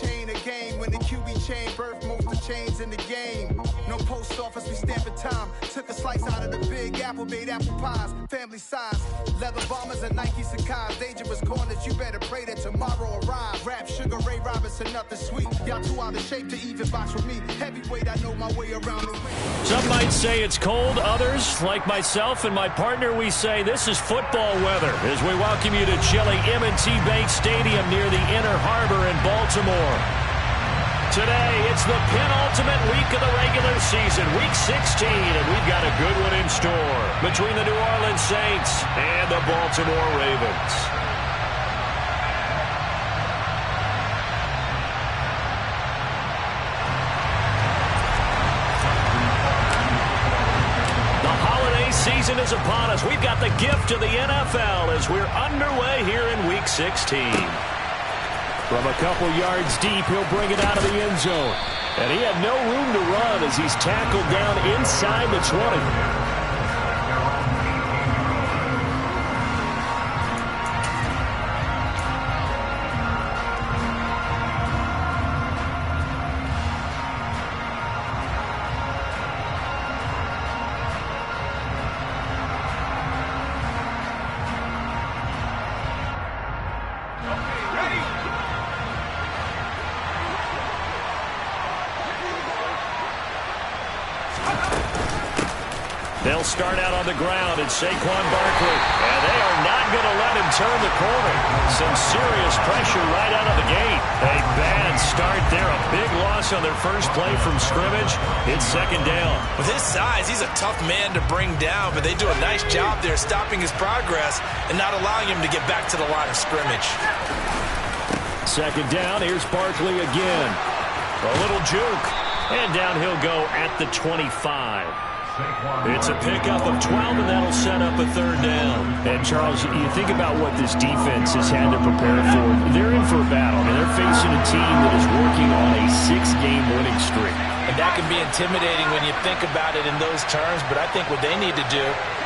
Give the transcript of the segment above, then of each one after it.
chain of game. When the QB chain birth most of chains in the game. No post office, we stamping time. Took a slice out of the big apple, made apple pies. Family size, leather bombers and Nike Sacai's. Dangerous corners, you better pray that tomorrow arrives. Rap, Sugar Ray Robinson, nothing sweet. Y'all too out of shape to even box with me. Heavyweight, I know my way around the ring. Some might say it's cold. Others, like myself and my partner, we say this is football weather as we welcome you to chilly M&T Bank Stadium near the Inner Harbor in Baltimore. Today, it's the penultimate week of the regular season, week 16, and we've got a good one in store between the New Orleans Saints and the Baltimore Ravens. Season is upon us. We've got the gift of the NFL as we're underway here in Week 16. From a couple yards deep, he'll bring it out of the end zone. And he had no room to run as he's tackled down inside the 20. They'll start out on the ground at Saquon Barkley, and they are not going to let him turn the corner. Some serious pressure right out of the gate. A bad start there, a big loss on their first play from scrimmage. It's second down. With his size, he's a tough man to bring down, but they do a nice job there stopping his progress and not allowing him to get back to the line of scrimmage. Second down, here's Barkley again. A little juke, and down he'll go at the 25. It's a pickup of 12, and that'll set up a third down. And, Charles, you think about what this defense has had to prepare for. They're in for a battle. I mean, they're facing a team that is working on a 6-game winning streak. And that can be intimidating when you think about it in those terms, but I think what they need to do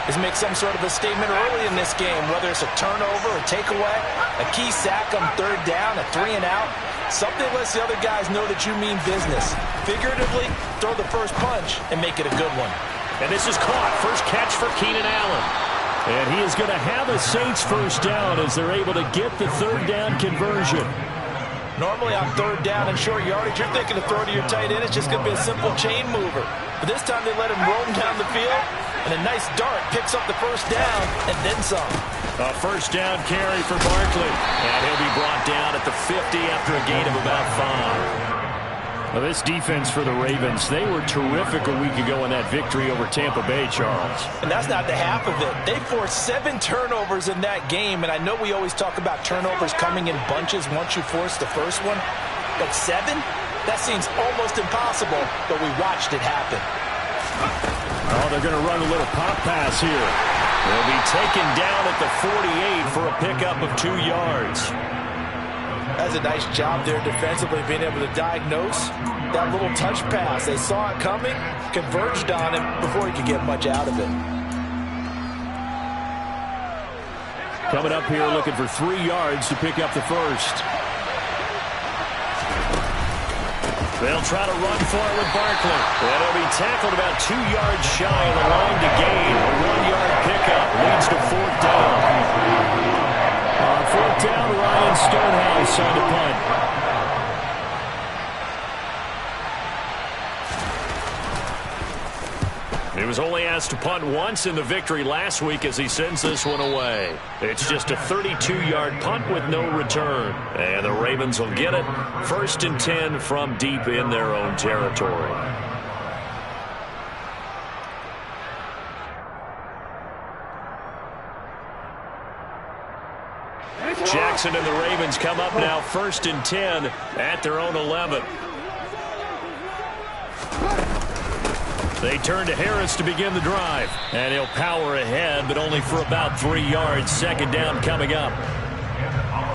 is make some sort of a statement early in this game, whether it's a turnover, a takeaway, a key sack on third down, a 3-and-out. Something lets the other guys know that you mean business. Figuratively, throw the first punch and make it a good one. And this is caught. First catch for Keenan Allen. And he is going to have a Saints first down as they're able to get the third down conversion. Normally on third down and short yardage, you're thinking to throw to your tight end. It's just going to be a simple chain mover. But this time they let him roam down the field, and a nice dart picks up the first down and then some. A first down carry for Barkley. And he'll be brought down at the 50 after a gain of about 5. Well, this defense for the Ravens, they were terrific a week ago in that victory over Tampa Bay, Charles. And that's not the half of it. They forced 7 turnovers in that game, and I know we always talk about turnovers coming in bunches once you force the first one, but 7? That seems almost impossible, but we watched it happen. Oh, they're going to run a little pop pass here. They'll be taken down at the 48 for a pickup of 2 yards. That's a nice job there defensively, being able to diagnose that little touch pass. They saw it coming, converged on it before he could get much out of it. Coming up here looking for 3 yards to pick up the first. They'll try to run for it with Barkley. And he'll be tackled about 2 yards shy of the line to gain. A 1-yard pickup leads to fourth down. On fourth down, Ryan Stonehouse on the punt. He was only asked to punt once in the victory last week as he sends this one away. It's just a 32-yard punt with no return. And the Ravens will get it. First and 10 from deep in their own territory. Jackson and the Ravens come up now first and 10 at their own 11. They turn to Harris to begin the drive. And he'll power ahead, but only for about 3 yards. Second down coming up.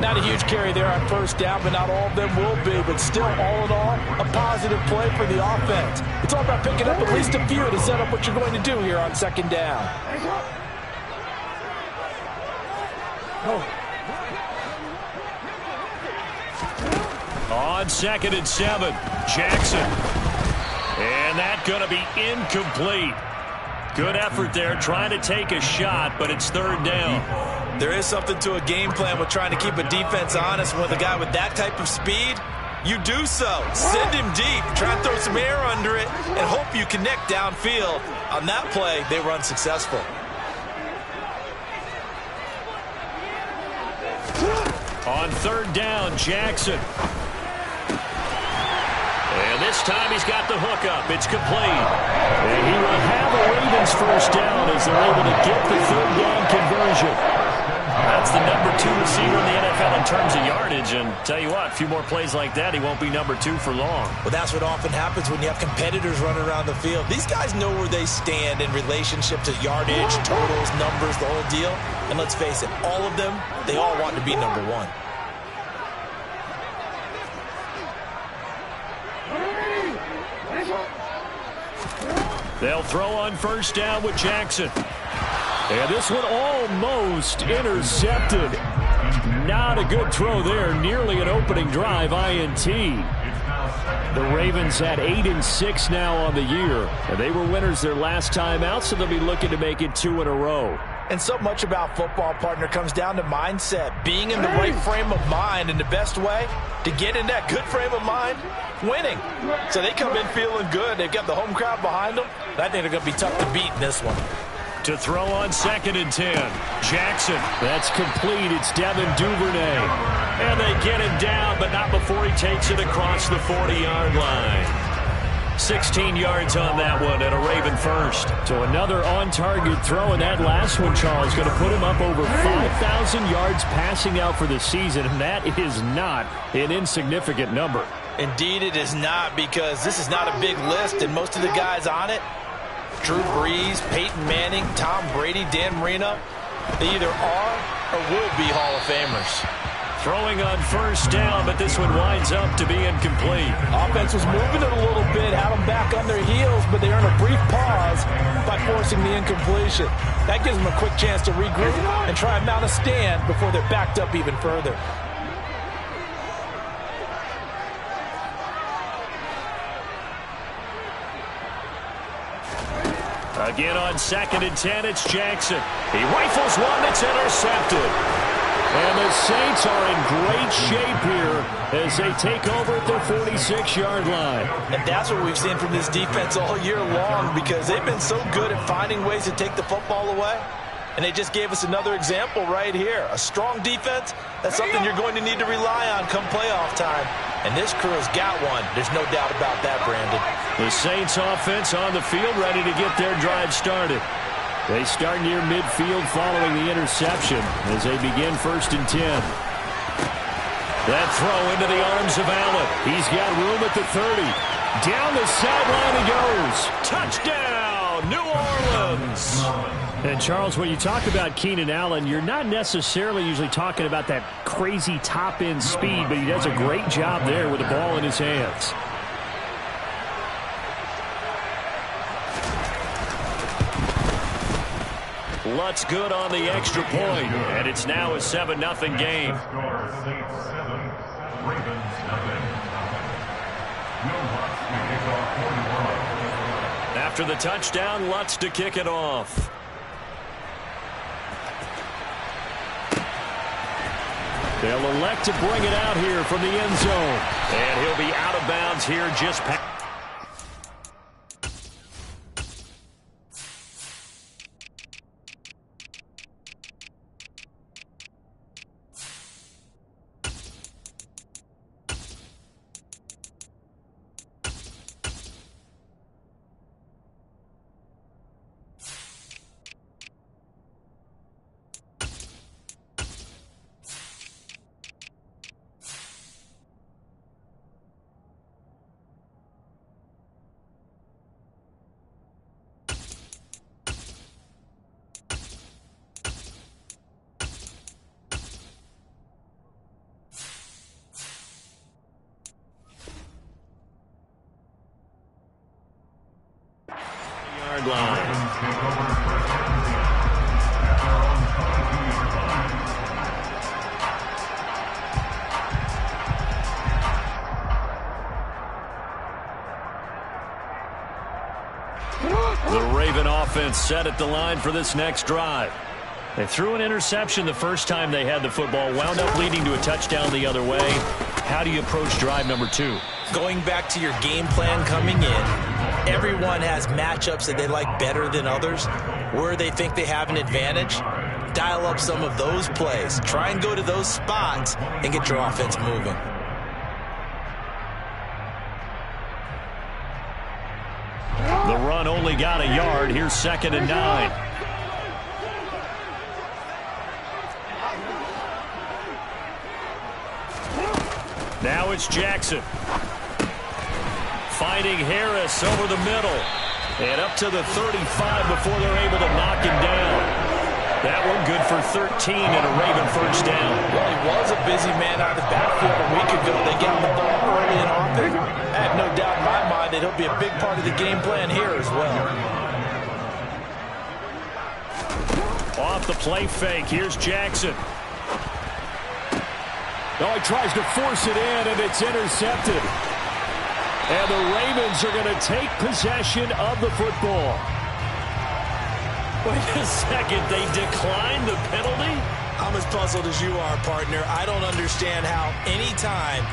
Not a huge carry there on first down, but not all of them will be. But still, all in all, a positive play for the offense. It's all about picking up at least a few to set up what you're going to do here on second down. On 2nd and 7, Jackson. And that's going to be incomplete. Good effort there, trying to take a shot, but it's 3rd down. There is something to a game plan with trying to keep a defense honest. With a guy with that type of speed, you do so. Send him deep, try and throw some air under it, and hope you connect downfield. On that play, they were unsuccessful. On 3rd down, Jackson. And this time he's got the hookup. It's complete. And he will have a Ravens first down as they're able to get the 3rd down conversion. That's the number 2 receiver in the NFL in terms of yardage. And tell you what, a few more plays like that, he won't be number 2 for long. Well, that's what often happens when you have competitors running around the field. These guys know where they stand in relationship to yardage, totals, numbers, the whole deal. And let's face it, all of them, they all want to be number 1. They'll throw on 1st down with Jackson. And this one almost intercepted. Not a good throw there. Nearly an opening drive INT. The Ravens had 8-6 now on the year. And they were winners their last time out, so they'll be looking to make it 2 in a row. And so much about football, partner, comes down to mindset. Being in the right frame of mind, and the best way to get in that good frame of mind, winning. So they come in feeling good. They've got the home crowd behind them. I think they're going to be tough to beat in this one. To throw on 2nd and 10. Jackson. That's complete. It's Devin Duvernay. And they get him down, but not before he takes it across the 40-yard line. 16 yards on that one and a Raven first. To another on-target throw, and that last one, Charles, going to put him up over 5,000 yards passing out for the season, and that is not an insignificant number. Indeed it is not, because this is not a big list, and most of the guys on it, Drew Brees, Peyton Manning, Tom Brady, Dan Marino, they either are or will be Hall of Famers. Throwing on 1st down, but this one winds up to be incomplete. Offense was moving it a little bit, had them back on their heels, but they earned a brief pause by forcing the incompletion. That gives them a quick chance to regroup and try and mount a stand before they're backed up even further. Again on 2nd and 10, it's Jackson. He rifles one that's intercepted. And the Saints are in great shape here as they take over at their 46-yard line. And that's what we've seen from this defense all year long, because they've been so good at finding ways to take the football away. And they just gave us another example right here. A strong defense, that's something you're going to need to rely on come playoff time. And this crew has got one. There's no doubt about that, Brandon. The Saints offense on the field, ready to get their drive started. They start near midfield following the interception as they begin 1st and 10. That throw into the arms of Allen. He's got room at the 30. Down the sideline he goes. Touchdown, New Orleans. And, Charles, when you talk about Keenan Allen, you're not necessarily usually talking about that crazy top-end speed, but he does a great job there with the ball in his hands. Lutz good on the extra point, and it's now a 7-0 game. After the touchdown, Lutz to kick it off. They'll elect to bring it out here from the end zone. And he'll be out of bounds here just past. offense set at the line for this next drive. They threw an interception the first time they had the football, wound up leading to a touchdown the other way. How do you approach drive number 2? Going back to your game plan coming in, everyone has matchups that they like better than others, where they think they have an advantage. Dial up some of those plays. Try and go to those spots and get your offense moving. The run only got a yard. Here's 2nd and 9. Now it's Jackson. Finding Harris over the middle. And up to the 35 before they're able to knock him down. That one good for 13 and a Raven first down. Well, he was a busy man out of the backfield a week ago. They got the ball early and often. I have no doubt in my mind that he'll be a big part of the game plan here as well. Off the play fake. Here's Jackson. Oh, he tries to force it in, and it's intercepted. And the Ravens are going to take possession of the football. Wait a second. They declined the penalty? I'm as puzzled as you are, partner. I don't understand how anytime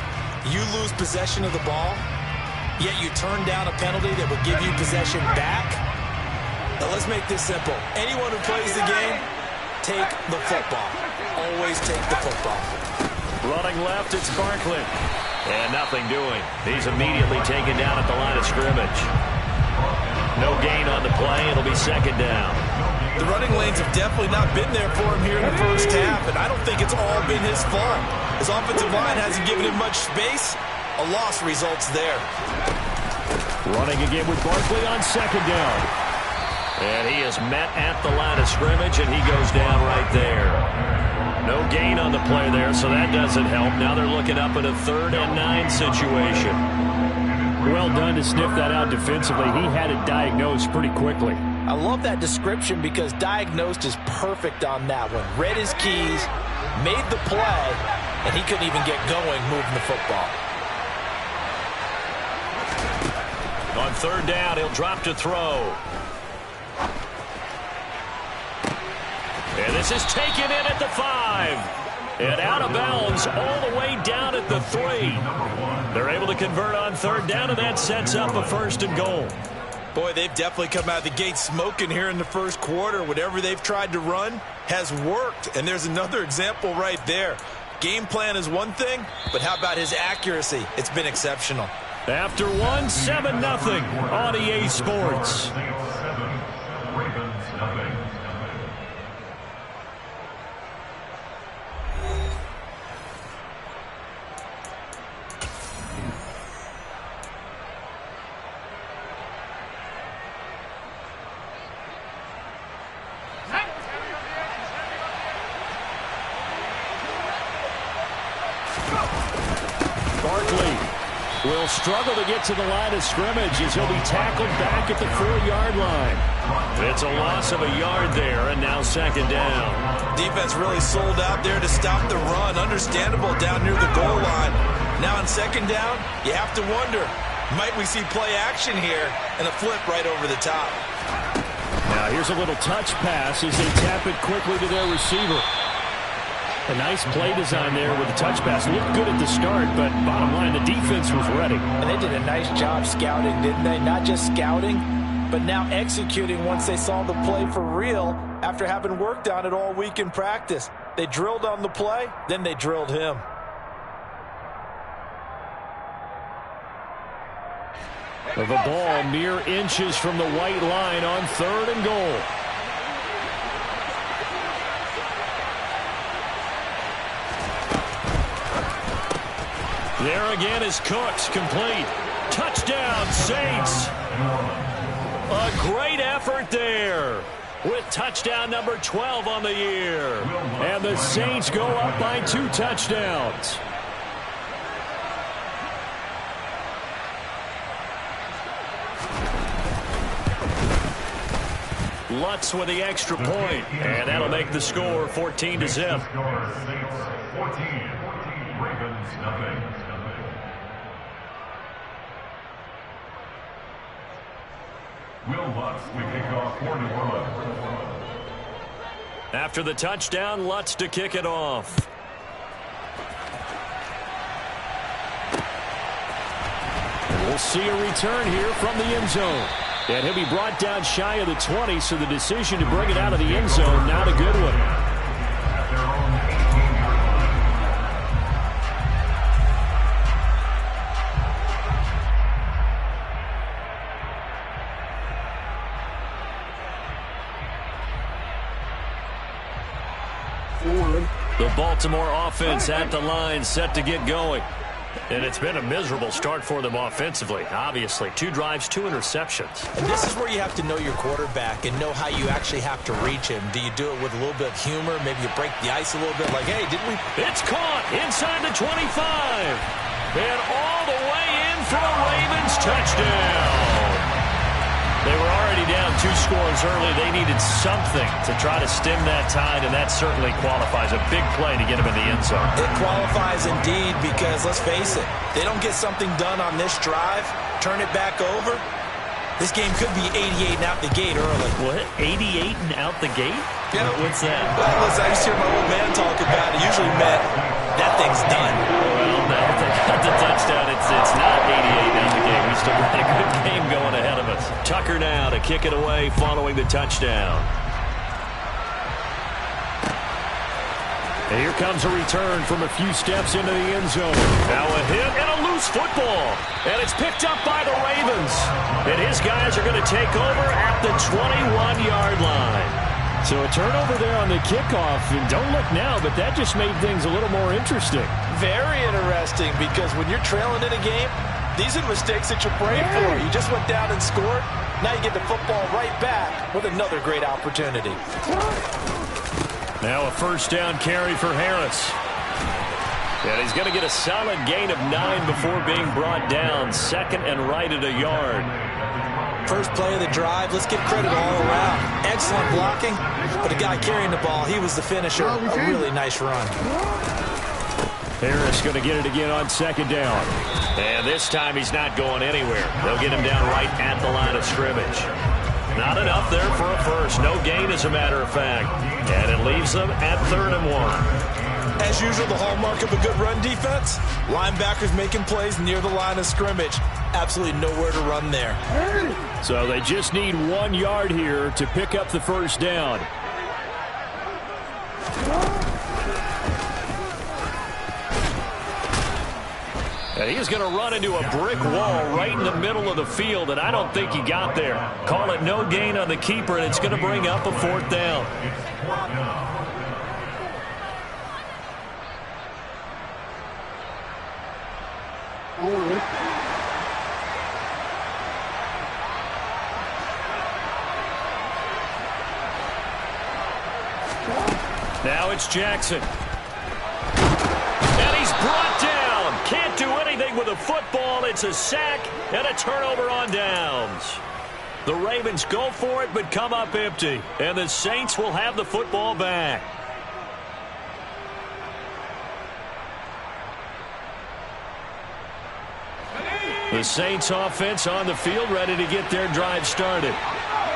you lose possession of the ball, yet you turn down a penalty that would give you possession back. Now, let's make this simple. Anyone who plays the game, take the football. Always take the football. Running left, it's Barkley. And nothing doing. He's immediately taken down at the line of scrimmage. No gain on the play. It'll be 2nd down. The running lanes have definitely not been there for him here in the first half, and I don't think it's all been his fault. His offensive line hasn't given him much space. A loss results there. Running again with Barkley on 2nd down. And he is met at the line of scrimmage, and he goes down right there. No gain on the play there, so that doesn't help. Now they're looking up at a 3rd and 9 situation. Well done to sniff that out defensively. He had it diagnosed pretty quickly. I love that description because diagnosed is perfect on that one. Read his keys, made the play, and he couldn't even get going moving the football. On 3rd down, he'll drop to throw. And this is taken in at the 5. And out of bounds all the way down at the 3. They're able to convert on 3rd down, and that sets up a 1st and goal. Boy, they've definitely come out of the gate smoking here in the first quarter. Whatever they've tried to run has worked, and there's another example right there. Game plan is one thing, but how about his accuracy? It's been exceptional. After 7-0 on EA Sports. Will struggle to get to the line of scrimmage as he'll be tackled back at the 4-yard line. It's a loss of a yard there, and now 2nd down. Defense really sold out there to stop the run. Understandable down near the goal line. Now on 2nd down, you have to wonder, might we see play action here and a flip right over the top? Now here's a little touch pass as they tap it quickly to their receiver. A nice play design there with the touch pass. Looked good at the start, but bottom line, the defense was ready. And they did a nice job scouting, didn't they? Not just scouting, but now executing once they saw the play for real after having worked on it all week in practice. They drilled on the play, then they drilled him. The ball mere inches from the white line on 3rd and goal. There again is Cooks, complete. Touchdown, Saints. A great effort there with touchdown number 12 on the year. And the Saints go up by 2 touchdowns. Lutz with the extra point, and that'll make the score 14-0. 14, Ravens nothing. Will Lutz to kick off for New Orleans. After the touchdown, Lutz to kick it off. We'll see a return here from the end zone. And he'll be brought down shy of the 20, so the decision to bring it out of the end zone, not a good one. At their own 18-yard line. The Baltimore offense at the line, set to get going. And it's been a miserable start for them offensively, obviously. 2 drives, 2 interceptions. And this is where you have to know your quarterback and know how you actually have to reach him. Do you do it with a little bit of humor? Maybe you break the ice a little bit like, hey, didn't we? It's caught inside the 25. And all the way in for a Ravens touchdown. They were already down 2 scores early. They needed something to try to stem that tide, and that certainly qualifies. A big play to get them in the end zone. It qualifies indeed because, let's face it, they don't get something done on this drive, turn it back over, this game could be 88 and out the gate early. What? 88 and out the gate? Yeah. What's that? Well, listen, I used to hear my old man talk about it. Usually meant that thing's done. Well, now if they got the touchdown, it's not 88 out the gate. We still got a good game going ahead of us. Tucker now to kick it away following the touchdown. And here comes a return from a few steps into the end zone. Now a hit and a loose football. And it's picked up by the Ravens. And his guys are going to take over at the 21-yard line. So a turnover there on the kickoff. And don't look now, but that just made things a little more interesting. Very interesting because when you're trailing in a game, these are the mistakes that you pray for. You just went down and scored. Now you get the football right back with another great opportunity. Now a first down carry for Harris. And he's going to get a solid gain of 9 before being brought down. 2nd and right at a yard. First play of the drive. Let's give credit all around. Excellent blocking. But the guy carrying the ball, he was the finisher. A really nice run. Harris going to get it again on 2nd down. And this time he's not going anywhere. They'll get him down right at the line of scrimmage. Not enough there for a first. No gain, as a matter of fact. And it leaves them at 3rd and 1. As usual, the hallmark of a good run defense, linebackers making plays near the line of scrimmage. Absolutely nowhere to run there. So they just need 1 yard here to pick up the first down. And he's going to run into a brick wall right in the middle of the field, and I don't think he got there. Call it no gain on the keeper, and it's going to bring up a 4th down. Now it's Jackson. And he's brought down. Can't do anything with a football. It's a sack and a turnover on downs. The Ravens go for it but come up empty. And the Saints will have the football back. The Saints offense on the field, ready to get their drive started.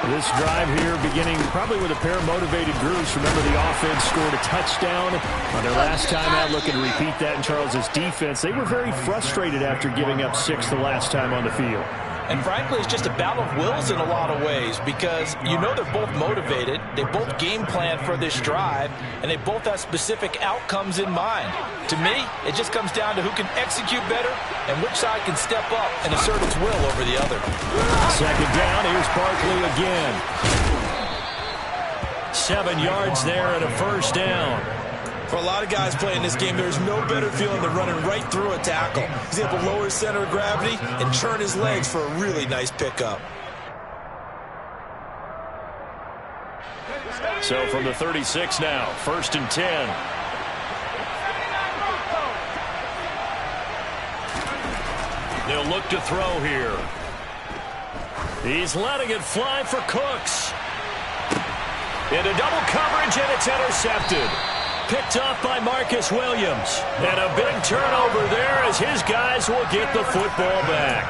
This drive here beginning probably with a pair of motivated groups. Remember, the offense scored a touchdown on their last time out. Looking to repeat that in Charles's defense. They were very frustrated after giving up 6 the last time on the field. And frankly, it's just a battle of wills in a lot of ways because you know they're both motivated. They both game plan for this drive, and they both have specific outcomes in mind. To me, it just comes down to who can execute better and which side can step up and assert its will over the other. 2nd down, here's Barkley again. 7 yards there and a first down. For a lot of guys playing this game, there's no better feeling than running right through a tackle. He's able to lower his center of gravity and churn his legs for a really nice pickup. So from the 36 now, 1st and 10. They'll look to throw here. He's letting it fly for Cooks. Into double coverage, and it's intercepted. Picked off by Marcus Williams. And a big turnover there as his guys will get the football back.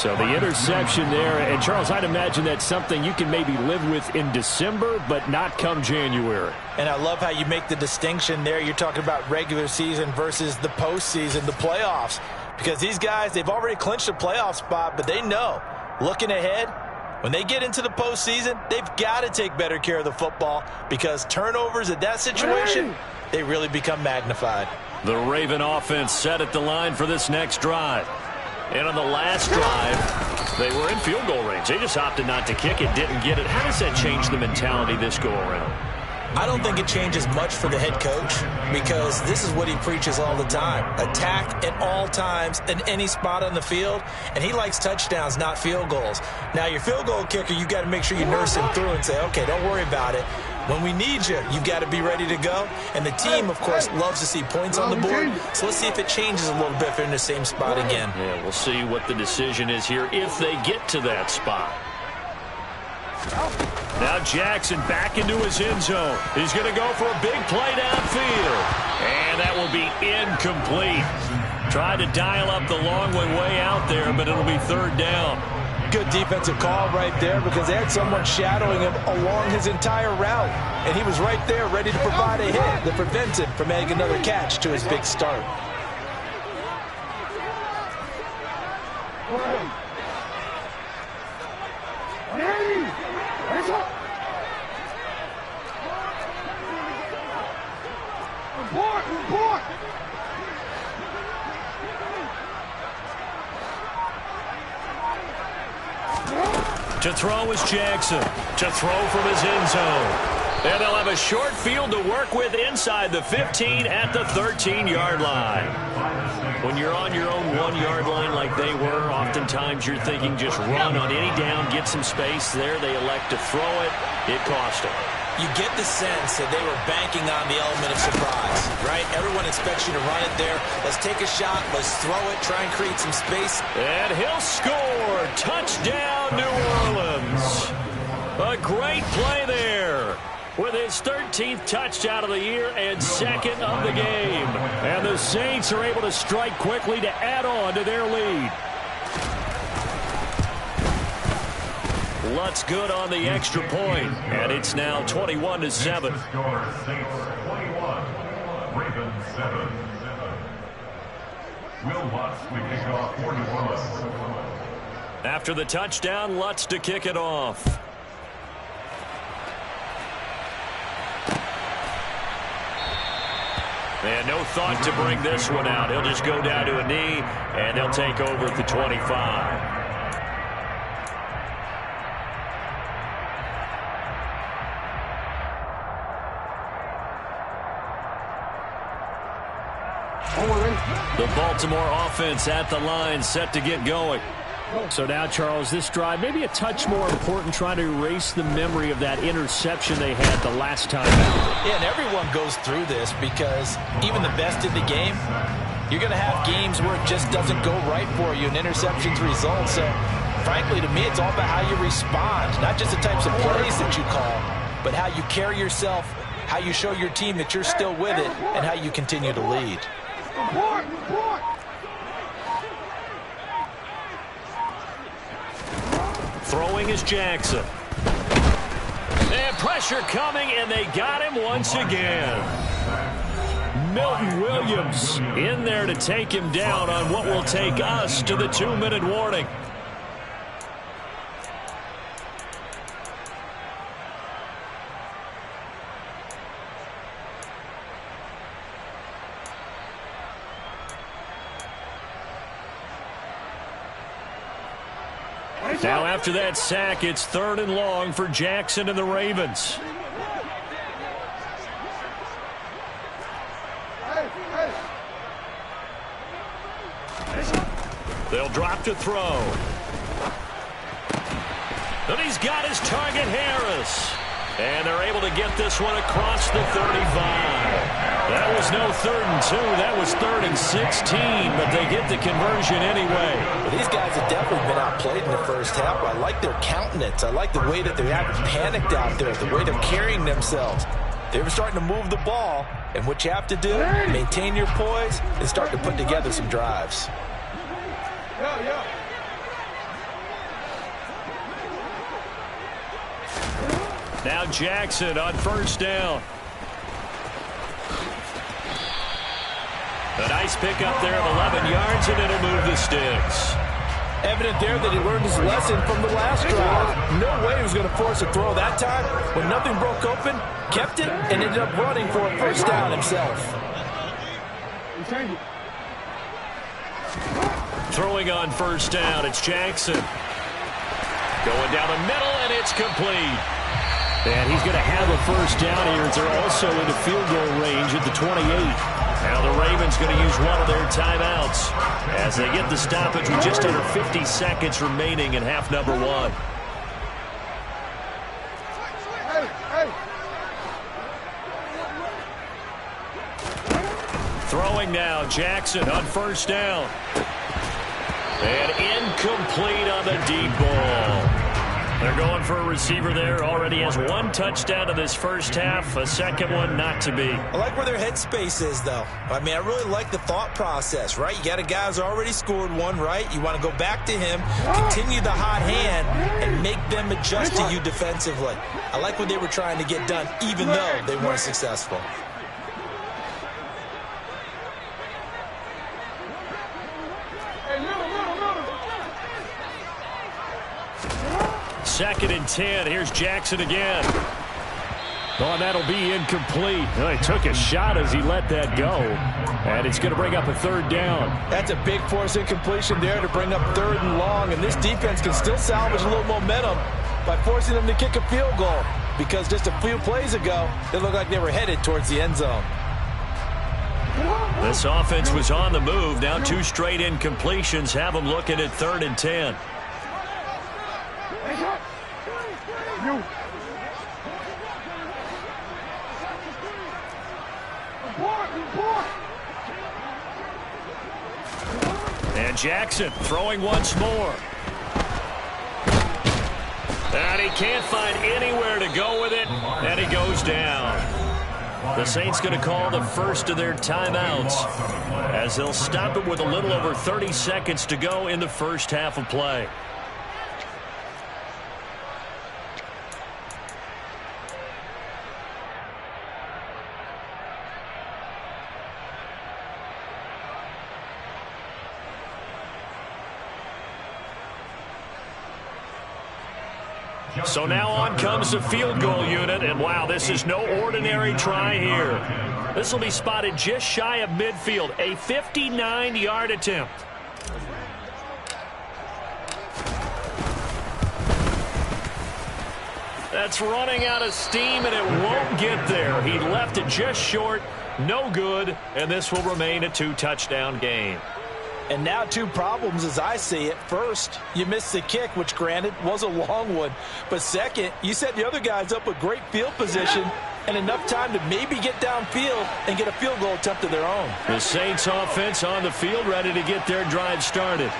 So the interception there, and Charles, I'd imagine that's something you can maybe live with in December, but not come January. And I love how you make the distinction there. You're talking about regular season versus the postseason, the playoffs. Because these guys, they've already clinched a playoff spot, but they know, looking ahead, when they get into the postseason, they've got to take better care of the football because turnovers at that situation, they really become magnified. The Raven offense set at the line for this next drive. And on the last drive, they were in field goal range. They just opted not to kick it, didn't get it. How does that change the mentality this go around? I don't think it changes much for the head coach because this is what he preaches all the time. Attack at all times in any spot on the field, and he likes touchdowns, not field goals. Now, your field goal kicker, you got to make sure you nurse him through and say, okay, don't worry about it. When we need you, you've got to be ready to go. And the team, of course, loves to see points on the board. So let's see if it changes a little bit if they're in the same spot again. Yeah, we'll see what the decision is here if they get to that spot. Now Jackson back into his end zone. He's going to go for a big play downfield. And that will be incomplete. Tried to dial up the long one way out there, but it'll be third down. Good defensive call right there because they had someone shadowing him along his entire route. And he was right there ready to provide a hit that prevents him from adding another catch to his big start. To throw is Jackson. To throw from his end zone. And they'll have a short field to work with inside the 15 at the 13-yard line. When you're on your own 1-yard line like they were, oftentimes you're thinking just run on any down, get some space. There they elect to throw it. It cost them. You get the sense that they were banking on the element of surprise, right? Everyone expects you to run it there. Let's take a shot. Let's throw it. Try and create some space. And he'll score. Touchdown, New Orleans. A great play there with his 13th touchdown of the year and second of the game. And the Saints are able to strike quickly to add on to their lead. Lutz good on the extra point, and it's now 21-7. Score Saints 21, Ravens 7. Will Lutz will kick off for New Orleans. After the touchdown, Lutz to kick it off. And no thought to bring this one out. He'll just go down to a knee, and they'll take over at the 25. The Baltimore offense at the line, set to get going. So now, Charles, this drive maybe a touch more important, trying to erase the memory of that interception they had the last time out. Yeah, and everyone goes through this because even the best in the game, you're going to have games where it just doesn't go right for you and interceptions result. So, frankly, to me, it's all about how you respond, not just the types of plays that you call, but how you carry yourself, how you show your team that you're still with it, and how you continue to lead. Throwing is Jackson. And pressure coming, and they got him once again. Milton Williams in there to take him down on what will take us to the 2-minute warning. Now after that sack, it's 3rd and long for Jackson and the Ravens. They'll drop to throw. And he's got his target, Harris. And they're able to get this one across the 35. That was no 3rd and 2. That was 3rd and 16, but they get the conversion anyway. Well, these guys have definitely been outplayed in the first half. I like their countenance. I like the way that they haven't panicked out there, the way they're carrying themselves. They were starting to move the ball, and what you have to do, maintain your poise and start to put together some drives. Now Jackson on first down. A nice pickup there of 11 yards, and it'll move the sticks. Evident there that he learned his lesson from the last drive. No way he was going to force a throw that time. When nothing broke open, kept it, and ended up running for a first down himself. Throwing on first down, it's Jackson. Going down the middle, and it's complete. And he's going to have a first down here as they're also into field goal range at the 28. Now the Ravens going to use one of their timeouts as they get the stoppage with just under 50 seconds remaining in half number one. Throwing now, Jackson on first down. And incomplete on the deep ball. They're going for a receiver there. Already has one touchdown in this first half. A second one not to be. I like where their headspace is, though. I mean, I really like the thought process, right? You got a guy who's already scored one, right? You want to go back to him, continue the hot hand, and make them adjust to you defensively. I like what they were trying to get done, even though they weren't successful. Second and 10. Here's Jackson again. Oh, and that'll be incomplete. Well, he took a shot as he let that go. And it's going to bring up a third down. That's a big force incompletion there to bring up third and long. And this defense can still salvage a little momentum by forcing them to kick a field goal. Because just a few plays ago, they looked like they were headed towards the end zone. This offense was on the move. Now two straight incompletions have them looking at third and 10. And Jackson throwing once more. And he can't find anywhere to go with it, and he goes down. The Saints going to call the first of their timeouts as they'll stop it with a little over 30 seconds to go in the first half of play. So now on comes the field goal unit, and wow, this is no ordinary try here. This will be spotted just shy of midfield, a 59-yard attempt. That's running out of steam, and it won't get there. He left it just short, no good, and this will remain a two-touchdown game. And now two problems as I see it. First, you missed the kick, which granted was a long one. But second, you set the other guys up with great field position and enough time to maybe get downfield and get a field goal attempt of their own. The Saints offense on the field ready to get their drive started.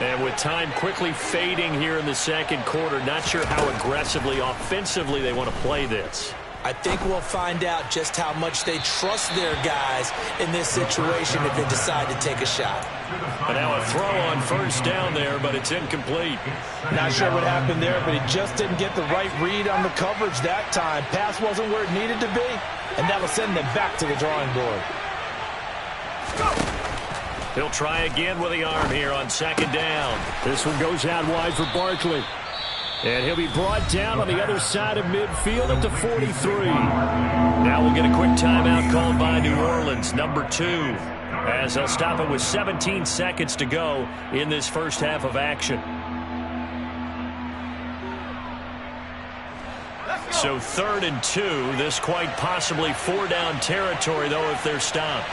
And with time quickly fading here in the second quarter, not sure how aggressively, offensively they want to play this. I think we'll find out just how much they trust their guys in this situation if they decide to take a shot. And now a throw on first down there, but it's incomplete. Not sure what happened there, but he just didn't get the right read on the coverage that time. Pass wasn't where it needed to be, and that will send them back to the drawing board. He'll try again with the arm here on second down. This one goes out wide for Barkley. And he'll be brought down on the other side of midfield at the 43. Now we'll get a quick timeout called by New Orleans, number 2, as they'll stop it with 17 seconds to go in this first half of action. So 3rd and 2, this quite possibly 4-down territory, though, if they're stopped.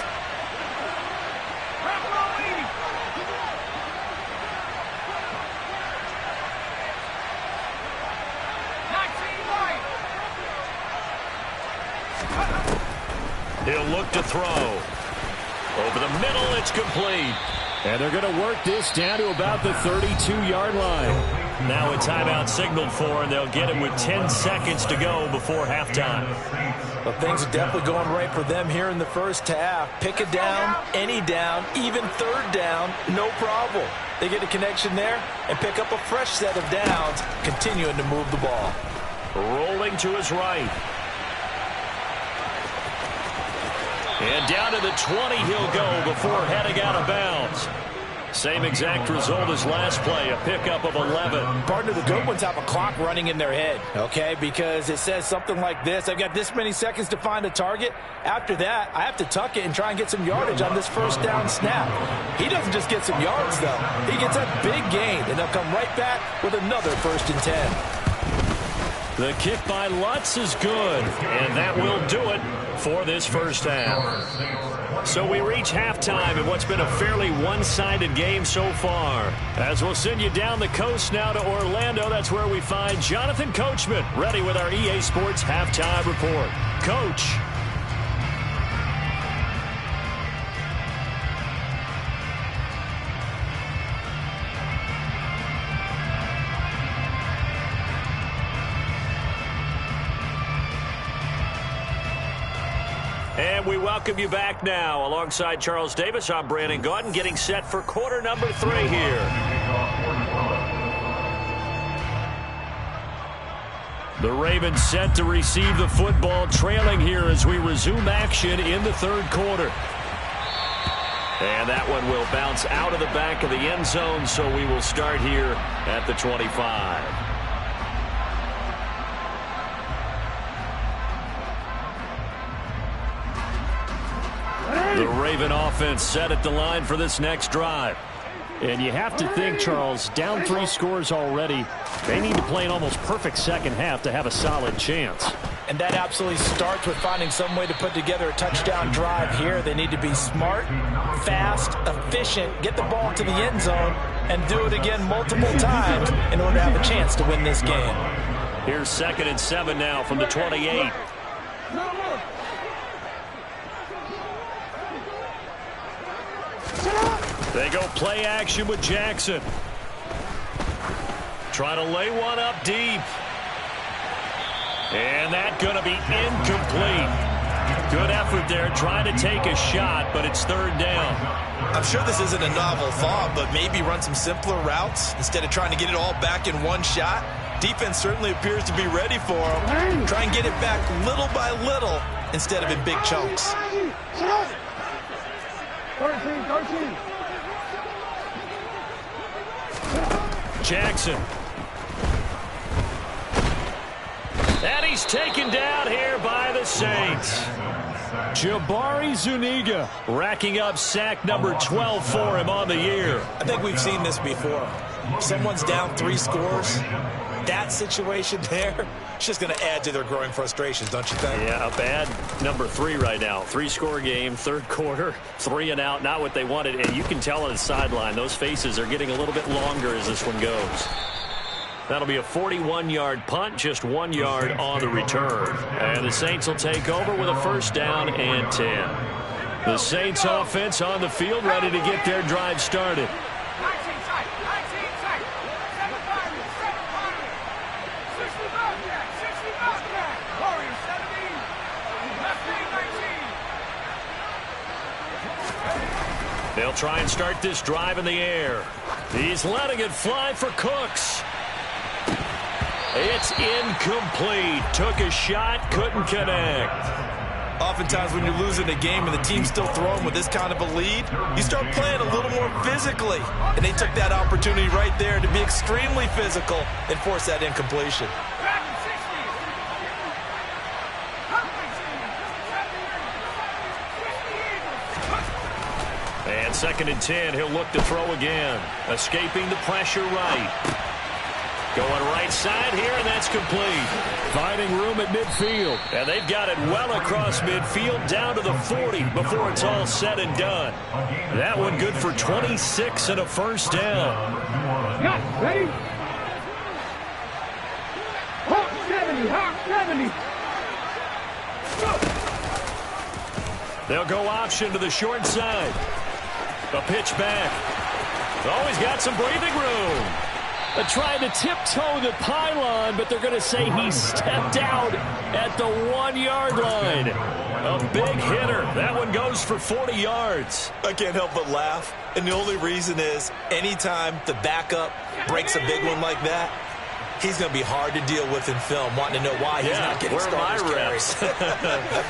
He'll look to throw. Over the middle, it's complete. And they're going to work this down to about the 32-yard line. Now a timeout signaled for, and they'll get it with 10 seconds to go before halftime. Well, things are definitely going right for them here in the first half. Pick a down, any down, even third down, no problem. They get a connection there and pick up a fresh set of downs, continuing to move the ball. Rolling to his right. And down to the 20 he'll go before heading out of bounds. Same exact result as last play, a pickup of 11. Partner, the good ones have a clock running in their head, okay? Because it says something like this: I've got this many seconds to find a target. After that, I have to tuck it and try and get some yardage on this first down snap. He doesn't just get some yards, though. He gets a big gain, and they'll come right back with another 1st and 10. The kick by Lutz is good, and that will do it for this first half. So we reach halftime in what's been a fairly one-sided game so far. As we'll send you down the coast now to Orlando, that's where we find Jonathan Coachman, ready with our EA Sports Halftime Report. Coach. And we welcome you back now. Alongside Charles Davis, I'm Brandon Gaudin, getting set for quarter number 3 here. The Ravens set to receive the football, trailing here as we resume action in the 3rd quarter. And that one will bounce out of the back of the end zone, so we will start here at the 25. The Raven offense set at the line for this next drive. And you have to think, Charles, down 3 scores already. They need to play an almost perfect second half to have a solid chance. And that absolutely starts with finding some way to put together a touchdown drive here. They need to be smart, fast, efficient, get the ball to the end zone, and do it again multiple times in order to have a chance to win this game. Here's 2nd and 7 now from the 28. They go play action with Jackson. Try to lay one up deep. And that's going to be incomplete. Good effort there, trying to take a shot, but it's 3rd down. I'm sure this isn't a novel thought, but maybe run some simpler routes instead of trying to get it all back in one shot. Defense certainly appears to be ready for him. Try and get it back little by little instead of in big chunks. 13. Jackson. And he's taken down here by the Saints. Jabari Zuniga racking up sack number 12 for him on the year. I think we've seen this before. Someone's down 3 scores. That situation there, it's just going to add to their growing frustrations, don't you think? Yeah, a bad number 3 right now. 3-score game, 3rd quarter, 3 and out, not what they wanted. And you can tell on the sideline, those faces are getting a little bit longer as this one goes. That'll be a 41-yard punt, just 1 yard on the return. And the Saints will take over with a 1st down and 10. The Saints offense on the field, ready to get their drive started. They'll try and start this drive in the air. He's letting it fly for Cooks. It's incomplete. Took a shot, couldn't connect. Oftentimes when you're losing a game and the team's still throwing with this kind of a lead, you start playing a little more physically. And they took that opportunity right there to be extremely physical and force that incompletion. And 2nd and 10, he'll look to throw again. Escaping the pressure right. Going right side here, and that's complete. Finding room at midfield. And they've got it well across midfield, down to the 40 before it's all said and done. That one good for 26 and a 1st down. Yeah, ready? Hawk 70, Hawk 70. They'll go option to the short side. A pitch back. Always got some breathing room. Trying to tiptoe the pylon, but they're going to say he stepped out at the 1-yard line. A big hitter. That one goes for 40 yards. I can't help but laugh. And the only reason is anytime the backup breaks a big one like that, He's going to be hard to deal with in film, wanting to know why he's not getting starters carries.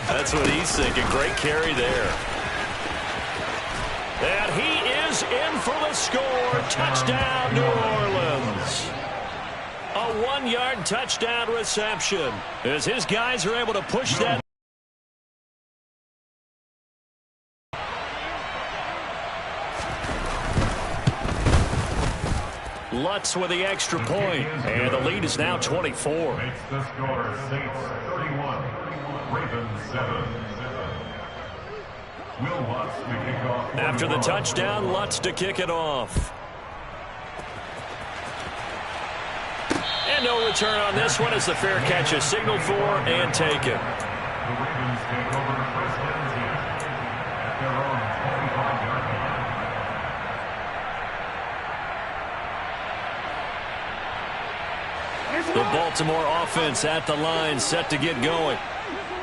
That's what he's thinking. Great carry there. And he is in for the score. Touchdown, New Orleans. A 1-yard touchdown reception as his guys are able to push that. Lutz with the extra point, and the lead is now 24. Makes the score Saints 31, Ravens 7. Will Lutz to kick off. After the touchdown, Lutz to kick it off. And no return on this one as the fair catch is signaled for and taken. The Ravens take over first and 10 at their own 25-yard line. The Baltimore offense at the line, set to get going.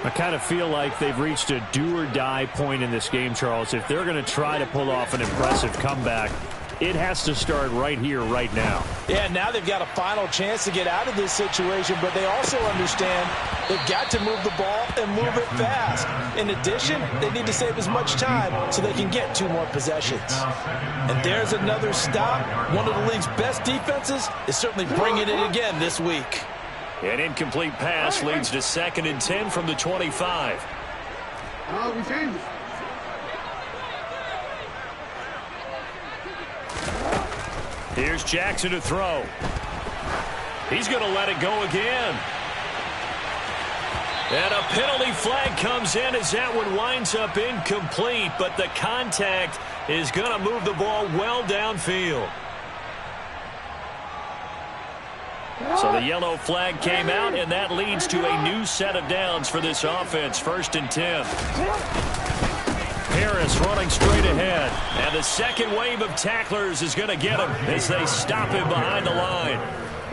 I kind of feel like they've reached a do-or-die point in this game, Charles. If they're going to try to pull off an impressive comeback, it has to start right here, right now. Yeah, now they've got a final chance to get out of this situation, but they also understand they've got to move the ball and move it fast. In addition, they need to save as much time so they can get 2 more possessions. And there's another stop. One of the league's best defenses is certainly bringing it again this week. An incomplete pass leads to 2nd and 10 from the 25. Oh, we changed. Here's Jackson to throw. He's going to let it go again. And a penalty flag comes in as that one winds up incomplete, but the contact is going to move the ball well downfield. So the yellow flag came out, and that leads to a new set of downs for this offense. 1st and 10. Harris running straight ahead. And the second wave of tacklers is going to get him as they stop him behind the line.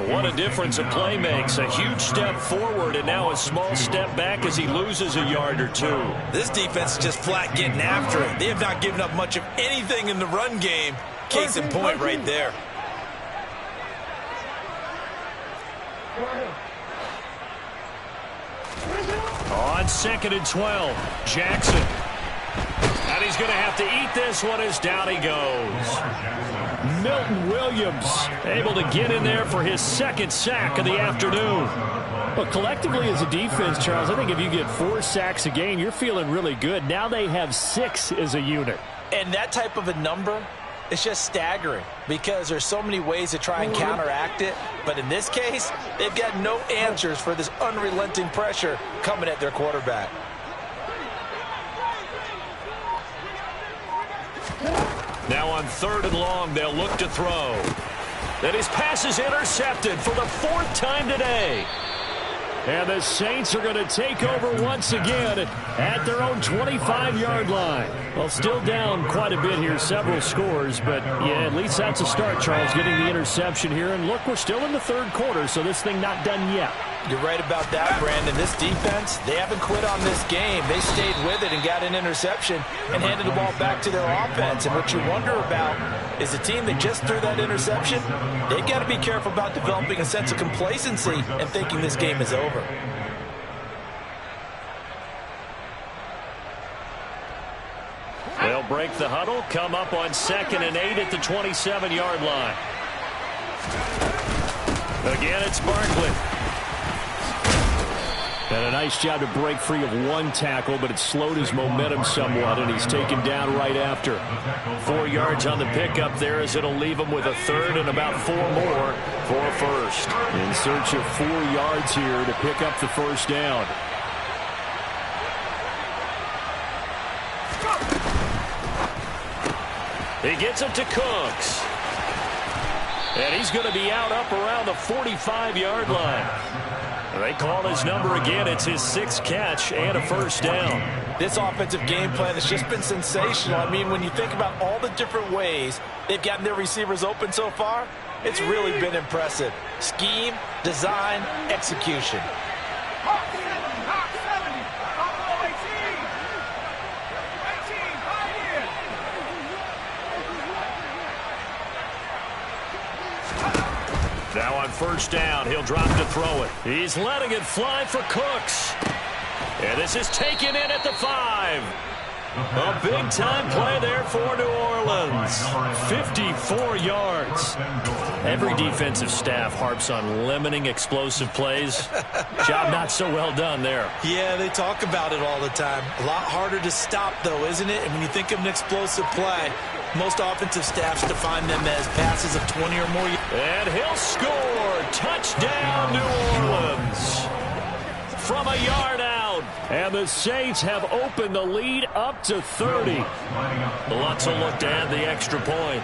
What a difference a play makes. A huge step forward and now a small step back as he loses a yard or 2. This defense is just flat getting after it. They have not given up much of anything in the run game. Case in point right there. On 2nd and 12, Jackson. And he's going to have to eat this one as down he goes. Milton Williams able to get in there for his 2nd sack of the afternoon. But collectively as a defense, Charles, I think if you get 4 sacks a game, you're feeling really good. Now they have 6 as a unit. And that type of a number, it's just staggering because there's so many ways to try and counteract it. But in this case, they've got no answers for this unrelenting pressure coming at their quarterback. Now on 3rd and long, they'll look to throw. And his pass is intercepted for the 4th time today. And the Saints are going to take over once again at their own 25-yard line. Well, still down quite a bit here, several scores, but yeah, at least that's a start, Charles, getting the interception here. And look, we're still in the 3rd quarter, so this thing not done yet. You're right about that, Brandon. This defense, they haven't quit on this game. They stayed with it and got an interception and handed the ball back to their offense. And what you wonder about is a team that just threw that interception, they've got to be careful about developing a sense of complacency and thinking this game is over. They'll break the huddle, come up on 2nd and 8 at the 27-yard line. Again, it's Barkley. And a nice job to break free of 1 tackle, but it slowed his momentum somewhat, and he's taken down right after. 4 yards on the pickup there as it'll leave him with a 3rd and about 4 more for a 1st. In search of 4 yards here to pick up the 1st down. He gets it to Cooks. And he's going to be out up around the 45-yard line. They call his number again. It's his 6th catch and a 1st down. This offensive game plan has just been sensational. I mean, when you think about all the different ways they've gotten their receivers open so far, it's really been impressive. Scheme, design, execution. Now on first down. He'll drop to throw it. He's letting it fly for Cooks. And this is taken in at the 5. A big-time play there for New Orleans. 54 yards. Every defensive staff harps on limiting explosive plays. Job not so well done there. Yeah, they talk about it all the time. A lot harder to stop, though, isn't it? And when you think of an explosive play, most offensive staffs define them as passes of 20 or more. And he'll score. Touchdown, New Orleans. From a yard out. And the Saints have opened the lead up to 30. Lutz will look to add the extra point.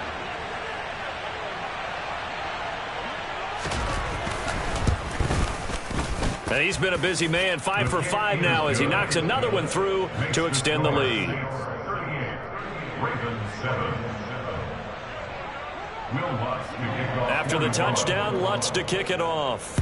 And he's been a busy man, 5 for 5 now as he knocks another one through to extend the lead. After the touchdown, Lutz to kick it off.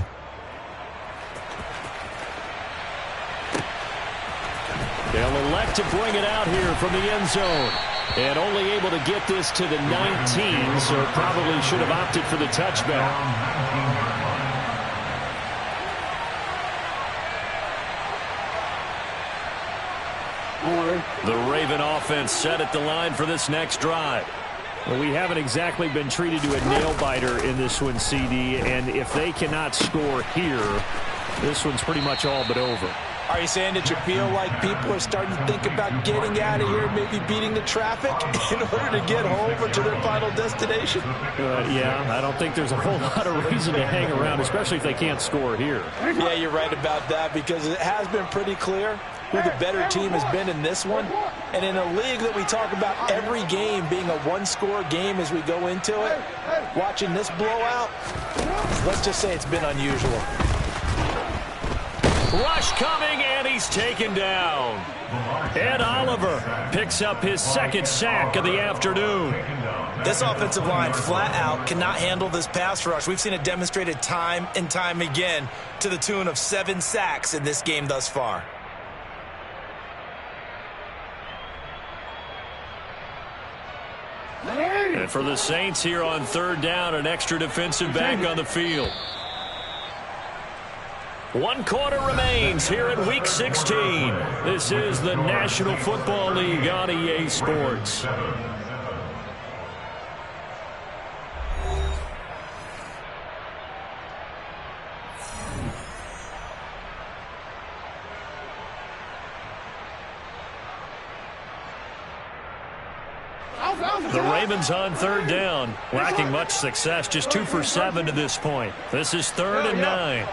They'll elect to bring it out here from the end zone. And only able to get this to the 19, so probably should have opted for the touchback. The Raven offense set at the line for this next drive. Well, we haven't exactly been treated to a nail-biter in this one, CD, and if they cannot score here, this one's pretty much all but over. Are you saying that you feel like people are starting to think about getting out of here, maybe beating the traffic in order to get home or to their final destination? Yeah, I don't think there's a whole lot of reason to hang around, especially if they can't score here. Yeah, you're right about that because it has been pretty clear who the better team has been in this one. And in a league that we talk about every game being a one-score game as we go into it, watching this blowout, let's just say it's been unusual. Rush coming, and he's taken down. Ed Oliver picks up his second sack of the afternoon. This offensive line flat out cannot handle this pass rush. We've seen it demonstrated time and time again to the tune of 7 sacks in this game thus far. And for the Saints here on third down, an extra defensive back on the field. 1 quarter remains here in Week 16. This is the National Football League on EA Sports. The Ravens on third down, lacking much success, just 2 for 7 to this point. This is 3rd and 9.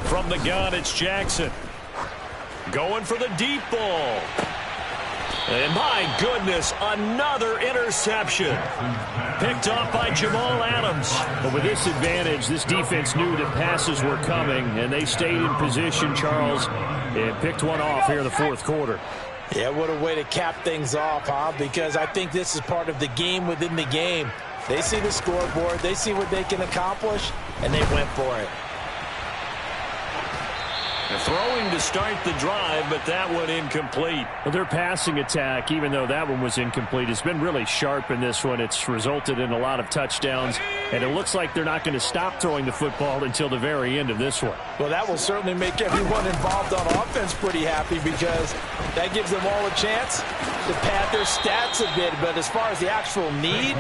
From the gun, it's Jackson. Going for the deep ball. And my goodness, another interception. Picked off by Jamal Adams. But with this advantage, this defense knew that passes were coming, and they stayed in position, Charles, and picked one off here in the 4th quarter. Yeah, what a way to cap things off, huh? Because I think this is part of the game within the game. They see the scoreboard, they see what they can accomplish, and they went for it. Throwing to start the drive, but that one incomplete. Well, their passing attack, even though that one was incomplete, has been really sharp in this one. It's resulted in a lot of touchdowns, and it looks like they're not going to stop throwing the football until the very end of this one. Well, that will certainly make everyone involved on offense pretty happy because that gives them all a chance to pad their stats a bit. But as far as the actual need,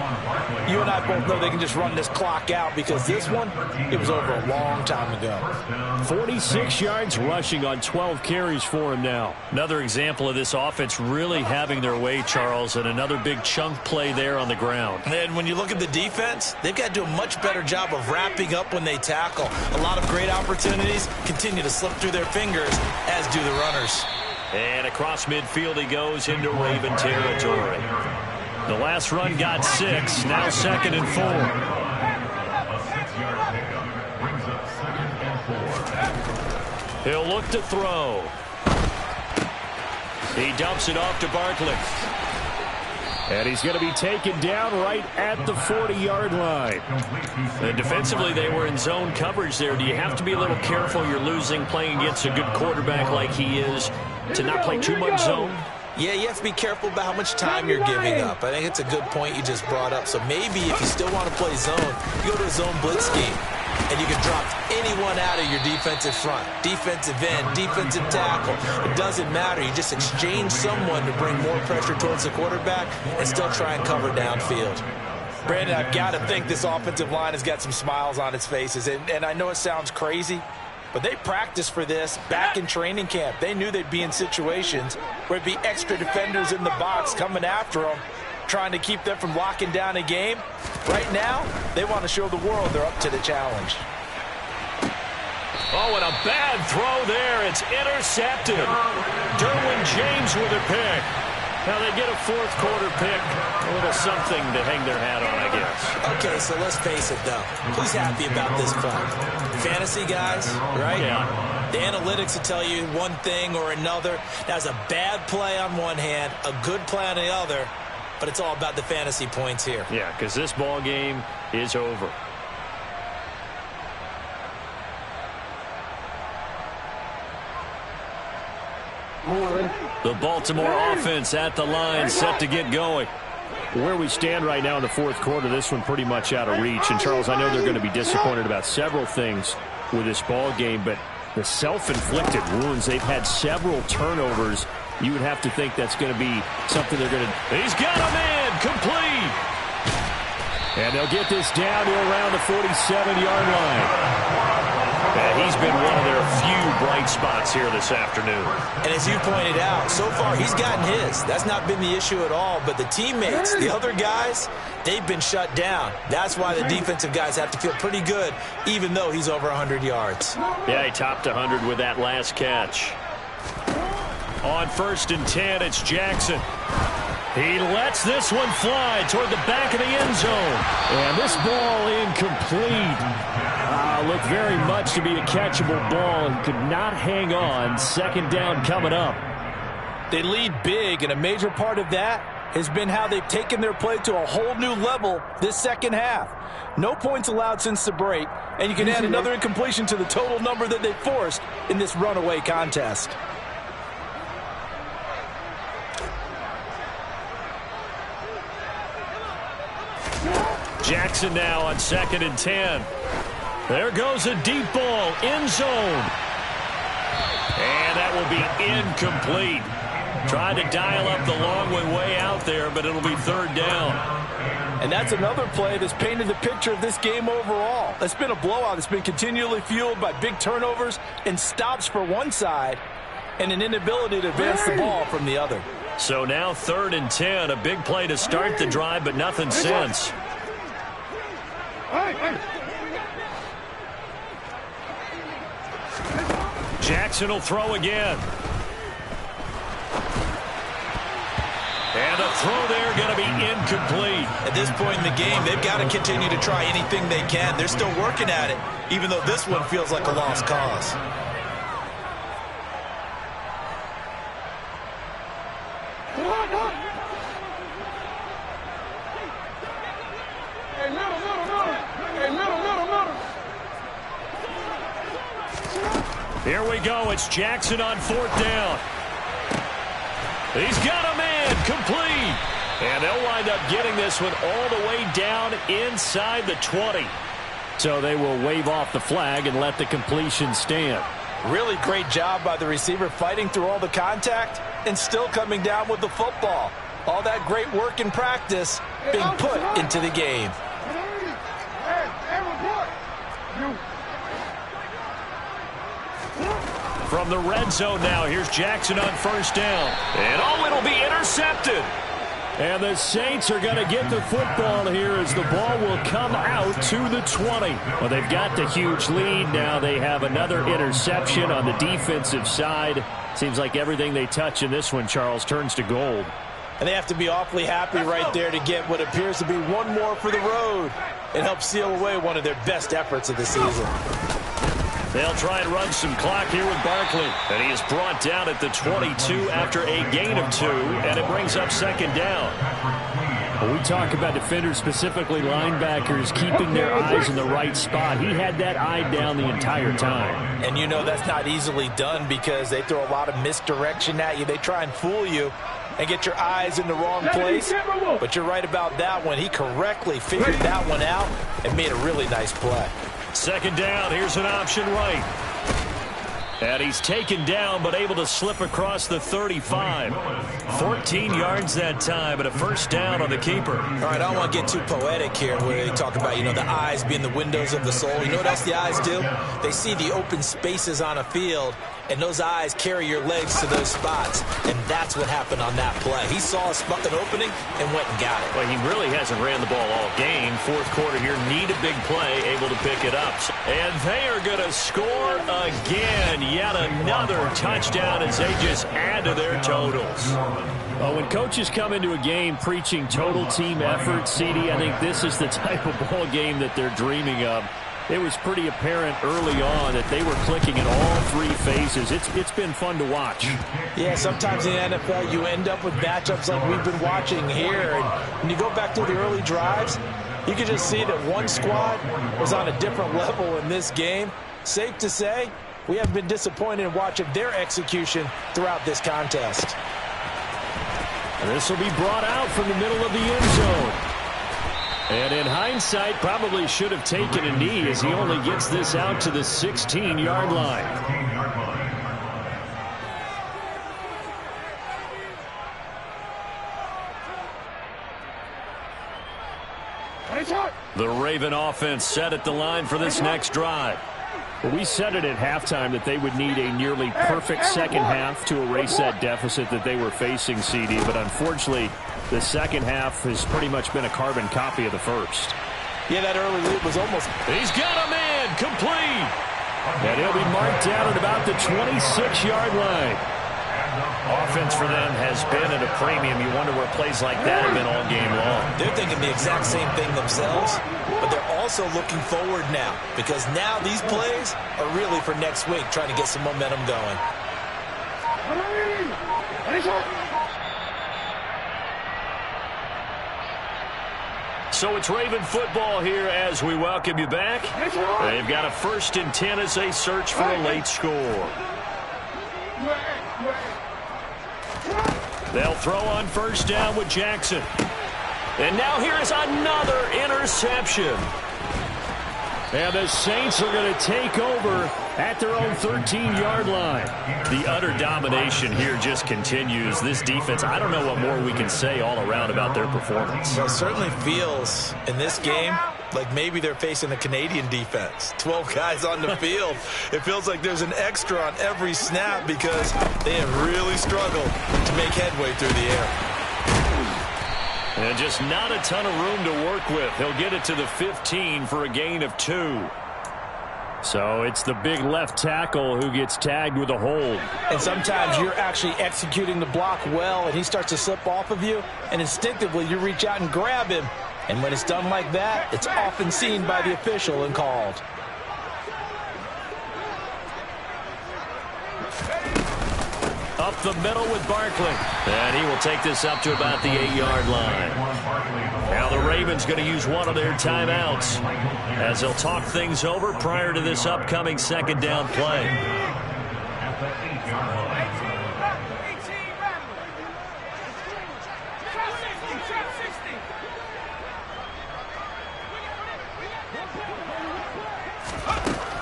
you and I both know they can just run this clock out because this one, it was over a long time ago. 46 yards rushing on 12 carries for him now. Another example of this offense really having their way, Charles, and another big chunk play there on the ground. And when you look at the defense, they've got to do a much better job of wrapping up when they tackle. A lot of great opportunities continue to slip through their fingers, as do the runners. And across midfield he goes into Raven territory. The last run got 6, now 2nd and 4. A 6-yard pickup brings up 2nd and 4. He'll look to throw. He dumps it off to Barkley. And he's going to be taken down right at the 40-yard line. And defensively, they were in zone coverage there. Do you have to be a little careful? You're losing playing against a good quarterback like he is to not play too much zone? Yeah, you have to be careful about how much time you're giving up. I think it's a good point you just brought up. So maybe if you still want to play zone, you go to a zone blitz scheme. And you can drop anyone out of your defensive front. Defensive end, defensive tackle. It doesn't matter. You just exchange someone to bring more pressure towards the quarterback and still try and cover downfield. Brandon, I've got to think this offensive line has got some smiles on its faces. And I know it sounds crazy, but they practiced for this back in training camp. They knew they'd be in situations where it'd be extra defenders in the box coming after them, trying to keep them from locking down a game. Right now, they want to show the world they're up to the challenge. Oh, and a bad throw there. It's intercepted. Derwin James with a pick. Now they get a fourth quarter pick. A little something to hang their hat on, I guess. Okay, so let's face it, though. Who's happy about this play? Fantasy guys, right? Yeah. The analytics will tell you one thing or another. That's a bad play on one hand, a good play on the other, but it's all about the fantasy points here. Yeah, because this ball game is over. The Baltimore offense at the line, set to get going. Where we stand right now in the fourth quarter, this one pretty much out of reach. And, Charles, I know they're going to be disappointed about several things with this ball game, but the self-inflicted wounds, they've had several turnovers. You would have to think that's going to be something they're going to... He's got a man, complete! And they'll get this down to around the 47-yard line. And he's been one of their few bright spots here this afternoon. And as you pointed out, so far he's gotten his. That's not been the issue at all. But the teammates, the other guys, they've been shut down. That's why the defensive guys have to feel pretty good, even though he's over 100 yards. Yeah, he topped 100 with that last catch. On 1st and 10, it's Jackson. He lets this one fly toward the back of the end zone. And this ball incomplete. Looked very much to be a catchable ball. He could not hang on. 2nd down coming up. They lead big, and a major part of that has been how they've taken their play to a whole new level this second half. No points allowed since the break, and you can add another incompletion to the total number that they forced in this runaway contest. Jackson now on 2nd and 10. There goes a deep ball, end zone. And that will be incomplete. Tried to dial up the long way out there, but it'll be 3rd down. And that's another play that's painted the picture of this game overall. It's been a blowout. It's been continually fueled by big turnovers and stops for one side and an inability to advance the ball from the other. So now 3rd and 10, a big play to start the drive, but nothing since. Jackson will throw again. And a throw there going to be incomplete. At this point in the game, they've got to continue to try anything they can. They're still working at it, even though this one feels like a lost cause. Here we go. It's Jackson on 4th down. He's got a man, complete. And they'll wind up getting this one all the way down inside the 20. So they will wave off the flag and let the completion stand. Really great job by the receiver fighting through all the contact and still coming down with the football. All that great work in practice being put into the game. From the red zone now, here's Jackson on 1st down. And oh, it'll be intercepted. And the Saints are going to get the football here as the ball will come out to the 20. Well, they've got the huge lead. Now they have another interception on the defensive side. Seems like everything they touch in this one, Charles, turns to gold. And they have to be awfully happy right there to get what appears to be one more for the road and help seal away one of their best efforts of the season. They'll try and run some clock here with Barkley. And he is brought down at the 22 after a gain of 2, and it brings up 2nd down. When we talk about defenders, specifically linebackers, keeping their eyes in the right spot, he had that eye down the entire time. And you know that's not easily done because they throw a lot of misdirection at you. They try and fool you. and get your eyes in the wrong place. But you're right about that one. He correctly figured that one out and made a really nice play. Second down, here's an option right. And he's taken down, but able to slip across the 35. 14 yards that time, but a first down on the keeper. All right, I don't want to get too poetic here where they talk about, the eyes being the windows of the soul. You know what else the eyes do? They see the open spaces on a field, and those eyes carry your legs to those spots. And that's what happened on that play. He saw an opening and went and got it. Well, he really hasn't ran the ball all game. Fourth quarter here, need a big play, able to pick it up. And they are going to score again. Yet another touchdown as they just add to their totals. Well, when coaches come into a game preaching total team effort, CD, I think this is the type of ball game that they're dreaming of. It was pretty apparent early on that they were clicking in all three phases. It's been fun to watch. Yeah, sometimes in the NFL you end up with matchups like we've been watching here. And when you go back to the early drives, you can just see that one squad was on a different level in this game. Safe to say, we have been disappointed in watching their execution throughout this contest. And this will be brought out from the middle of the end zone. And in hindsight, probably should have taken a knee as he only gets this out to the 16-yard line. The Raven offense set at the line for this next drive. Well, we said it at halftime that they would need a nearly perfect second half to erase that deficit that they were facing, CD. But unfortunately, the second half has pretty much been a carbon copy of the first. Yeah, that early lead was almost... He's got him in, complete. And he'll be marked down at about the 26-yard line. Offense for them has been at a premium. You wonder where plays like that have been all game long. They're thinking the exact same thing themselves, but they're also looking forward now because now these plays are really for next week, trying to get some momentum going. So it's Raven football here as we welcome you back. They've got a 1st and 10 as they search for a late score. They'll throw on first down with Jackson. And now here is another interception. And the Saints are going to take over at their own 13-yard line. The utter domination here just continues. This defense, I don't know what more we can say all around about their performance. Well, it certainly feels in this game like maybe they're facing a Canadian defense. 12 guys on the field. It feels like there's an extra on every snap because they have really struggled to make headway through the air. And just not a ton of room to work with. He'll get it to the 15 for a gain of 2. So it's the big left tackle who gets tagged with a hold. And sometimes you're actually executing the block well, and he starts to slip off of you, and instinctively you reach out and grab him. And when it's done like that, it's often seen by the official and called. Up the middle with Barkley. And he will take this up to about the 8-yard line. Now the Ravens going to use one of their timeouts as they'll talk things over prior to this upcoming second down play. At the 8-yard line.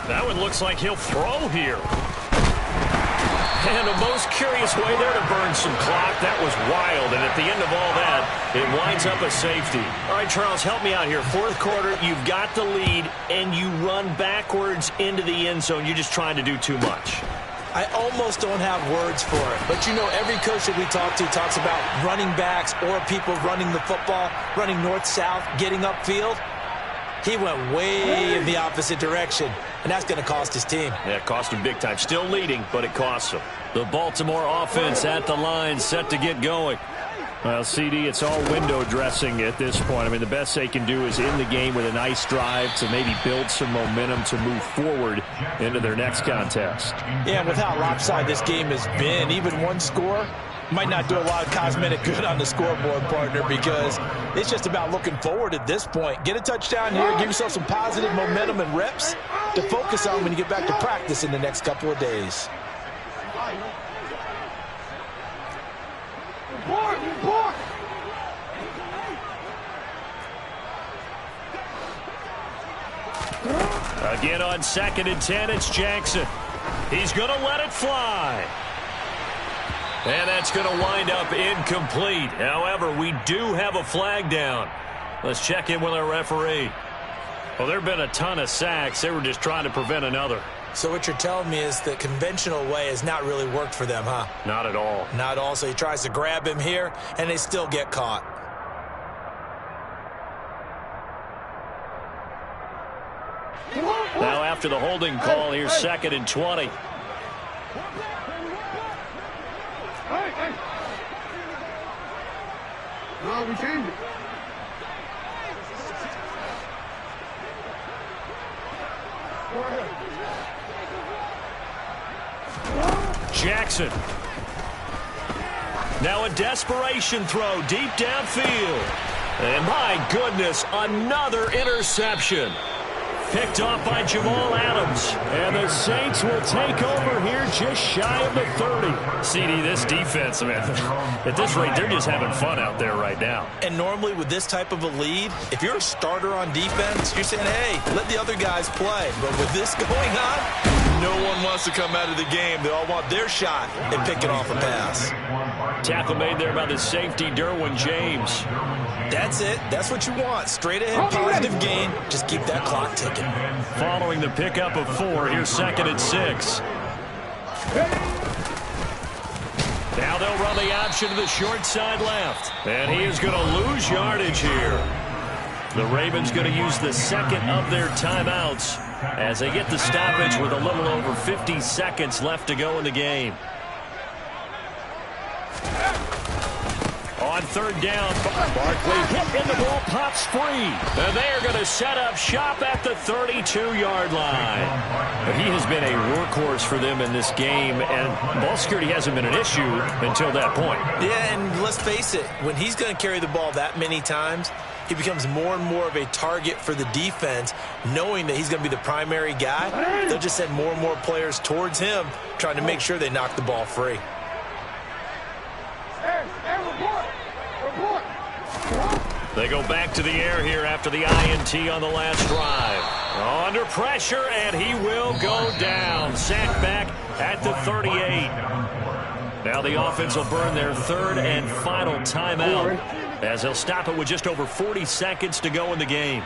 That one looks like he'll throw here. And a most curious way there to burn some clock. That was wild, and at the end of all that, it winds up a safety. All right, Charles, help me out here. Fourth quarter, you've got the lead, and you run backwards into the end zone. You're just trying to do too much. I almost don't have words for it. But, you know, every coach that we talk to talks about running backs or people running the football, running north-south, getting upfield. He went way in the opposite direction, and that's going to cost his team. Yeah, it cost him big time. Still leading, but it costs him. The Baltimore offense at the line, set to get going. Well, CD, it's all window dressing at this point. I mean, the best they can do is in the game with a nice drive to maybe build some momentum to move forward into their next contest. Yeah, and with how lopsided this game has been, even one score might not do a lot of cosmetic good on the scoreboard, partner, because it's just about looking forward at this point. Get a touchdown here, give yourself some positive momentum and reps to focus on when you get back to practice in the next couple of days. Again on 2nd and 10, it's Jackson. He's going to let it fly. And that's going to wind up incomplete. However, we do have a flag down. Let's check in with our referee. Well, there have been a ton of sacks. They were just trying to prevent another. So what you're telling me is the conventional way has not really worked for them, huh? Not at all. Not at all. So he tries to grab him here, and they still get caught. Now after the holding call, here's 2nd and 20. No, we changed it. Jackson. Now a desperation throw deep downfield. And my goodness, another interception. Picked off by Jamal Adams. And the Saints will take over here just shy of the 30. CD, this defense, man, at this rate, they're just having fun out there right now. And normally with this type of a lead, if you're a starter on defense, you're saying, hey, let the other guys play. But with this going on, no one wants to come out of the game. They all want their shot at picking off a pass. Tackle made there by the safety, Derwin James. That's it. That's what you want. Straight ahead, positive gain. Just keep that clock ticking. Following the pickup of 4, here's 2nd and 6. Now they'll run the option to the short side left. And he is going to lose yardage here. The Ravens going to use the 2nd of their timeouts as they get the stoppage with a little over 50 seconds left to go in the game. On 3rd down, Barkley hit and the ball pops free. And they are going to set up shop at the 32-yard line. But he has been a workhorse for them in this game, and ball security hasn't been an issue until that point. Yeah, and let's face it, when he's going to carry the ball that many times, he becomes more and more of a target for the defense, knowing that he's going to be the primary guy. They'll just send more and more players towards him, trying to make sure they knock the ball free. They go back to the air here after the INT on the last drive. Under pressure, and he will go down. Sacked back at the 38. Now the offense will burn their 3rd and final timeout as they'll stop it with just over 40 seconds to go in the game.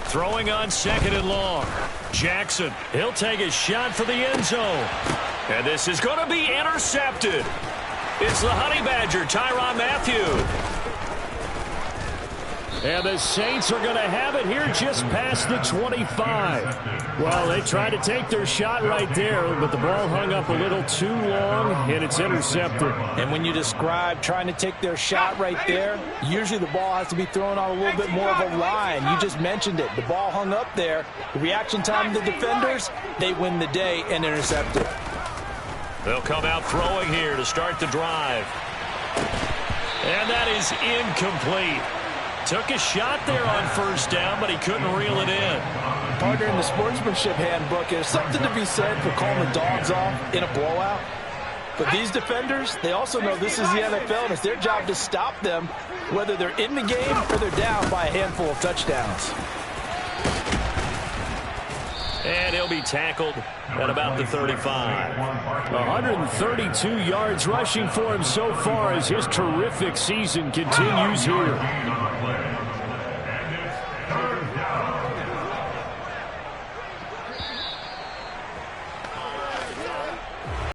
Throwing on 2nd and long. Jackson, he'll take a shot for the end zone. And this is going to be intercepted. It's the Honey Badger, Tyrann Mathieu. And the Saints are going to have it here just past the 25. Well, they tried to take their shot right there, but the ball hung up a little too long, and it's intercepted. And when you describe trying to take their shot right there, usually the ball has to be thrown on a little bit more of a line. You just mentioned it. The ball hung up there. The reaction time of the defenders, they win the day and intercept it. They'll come out throwing here to start the drive. And that is incomplete. Took a shot there on 1st down, but he couldn't reel it in. Partner, in the sportsmanship handbook, there's something to be said for calling the dogs off in a blowout. But these defenders, they also know this is the NFL, and it's their job to stop them, whether they're in the game or they're down by a handful of touchdowns. And he'll be tackled at about the 35. 132 yards rushing for him so far as his terrific season continues here.